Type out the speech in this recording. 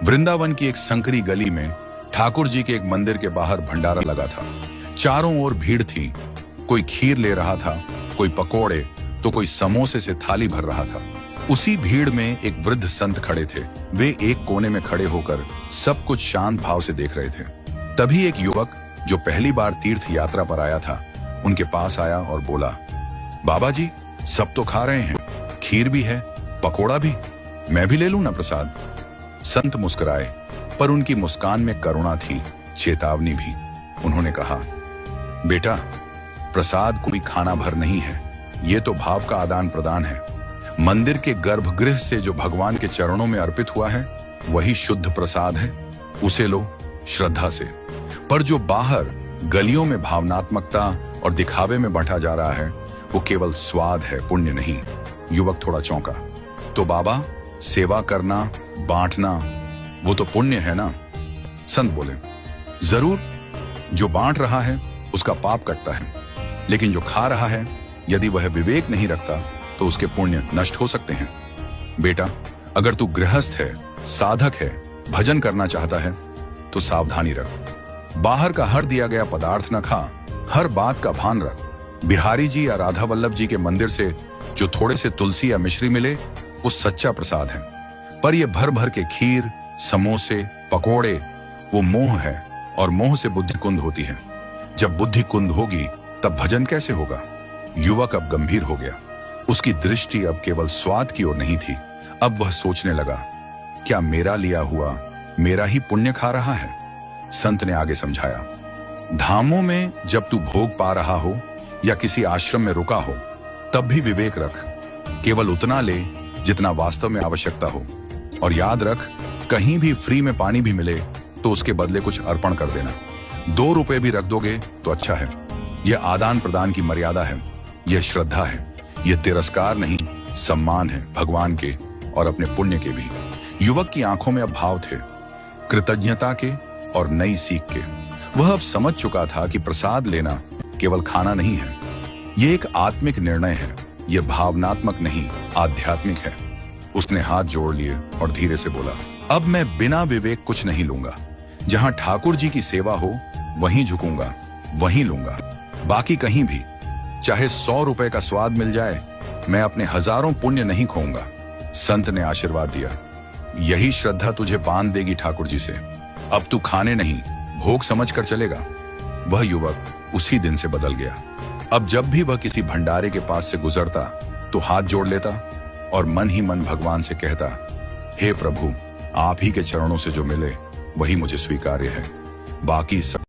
वृंदावन की एक संकरी गली में ठाकुर जी के एक मंदिर के बाहर भंडारा लगा था। चारों ओर भीड़ थी। कोई खीर ले रहा था, कोई पकोड़े, तो कोई समोसे से थाली भर रहा था। उसी भीड़ में एक वृद्ध संत खड़े थे। वे एक कोने में खड़े होकर सब कुछ शांत भाव से देख रहे थे। तभी एक युवक जो पहली बार तीर्थ यात्रा पर आया था, उनके पास आया और बोला, बाबा जी, सब तो खा रहे हैं, खीर भी है, पकोड़ा भी, मैं भी ले लूं ना प्रसाद। संत मुस्कुराए, पर उनकी मुस्कान में करुणा थी, चेतावनी भी। उन्होंने कहा, बेटा, प्रसाद कोई खाना भर नहीं है, ये तो भाव का आदान प्रदान है। मंदिर के गर्भगृह से जो भगवान के चरणों में अर्पित हुआ है, वही शुद्ध प्रसाद है, उसे लो श्रद्धा से। पर जो बाहर गलियों में भावनात्मकता और दिखावे में बांटा जा रहा है, वो केवल स्वाद है, पुण्य नहीं। युवक थोड़ा चौंका। तो बाबा, सेवा करना, बांटना, वो तो पुण्य है ना? संत बोले, जरूर, जो बांट रहा है उसका पाप कटता है, लेकिन जो खा रहा है, यदि वह विवेक नहीं रखता तो उसके पुण्य नष्ट हो सकते हैं। बेटा, अगर तू गृहस्थ है, साधक है, भजन करना चाहता है, तो सावधानी रख। बाहर का हर दिया गया पदार्थ न खा, हर बात का भान रख। बिहारी जी या राधा वल्लभ जी के मंदिर से जो थोड़े से तुलसी या मिश्री मिले, वो सच्चा प्रसाद है। पर ये भर भर के खीर, समोसे, पकोड़े, वो मोह है, और मोह से बुद्धि कुंद होती है। जब बुद्धि कुंद होगी, तब भजन कैसे होगा? युवक अब गंभीर हो गया। उसकी दृष्टि अब केवल स्वाद की ओर नहीं थी। अब वह सोचने लगा, क्या मेरा लिया हुआ मेरा ही पुण्य खा रहा है? संत ने आगे समझाया, धामों में जब तू भोग पा रहा हो या किसी आश्रम में रुका हो, तब भी विवेक रख। केवल उतना ले जितना वास्तव में आवश्यकता हो, और याद रख, कहीं भी फ्री में पानी भी मिले तो उसके बदले कुछ अर्पण कर देना। 2 रुपए भी रख दोगे तो अच्छा है। यह आदान प्रदान की मर्यादा है, यह श्रद्धा है, यह तिरस्कार नहीं, सम्मान है भगवान के और अपने पुण्य के भी। युवक की आंखों में अब भाव थे, कृतज्ञता के और नई सीख के। वह अब समझ चुका था कि प्रसाद लेना केवल खाना नहीं है, यह एक आत्मिक निर्णय है, यह भावनात्मक नहीं, आध्यात्मिक है। उसने हाथ जोड़ लिए और धीरे से बोला, अब मैं बिना विवेक कुछ नहीं लूंगा। जहां ठाकुर जी की सेवा हो, वहीं झुकूंगा, वहीं लूंगा, बाकी कहीं भी। चाहे 100 रुपए का स्वाद मिल जाए, मैं अपने हजारों पुण्य नहीं खोऊंगा। संत ने आशीर्वाद दिया, यही श्रद्धा तुझे बांध देगी ठाकुर जी से। अब तू खाने नहीं, भोग समझ कर चलेगा। वह युवक उसी दिन से बदल गया। अब जब भी वह किसी भंडारे के पास से गुजरता, तो हाथ जोड़ लेता और मन ही मन भगवान से कहता, हे प्रभु, आप ही के चरणों से जो मिले वही मुझे स्वीकार्य है, बाकी सब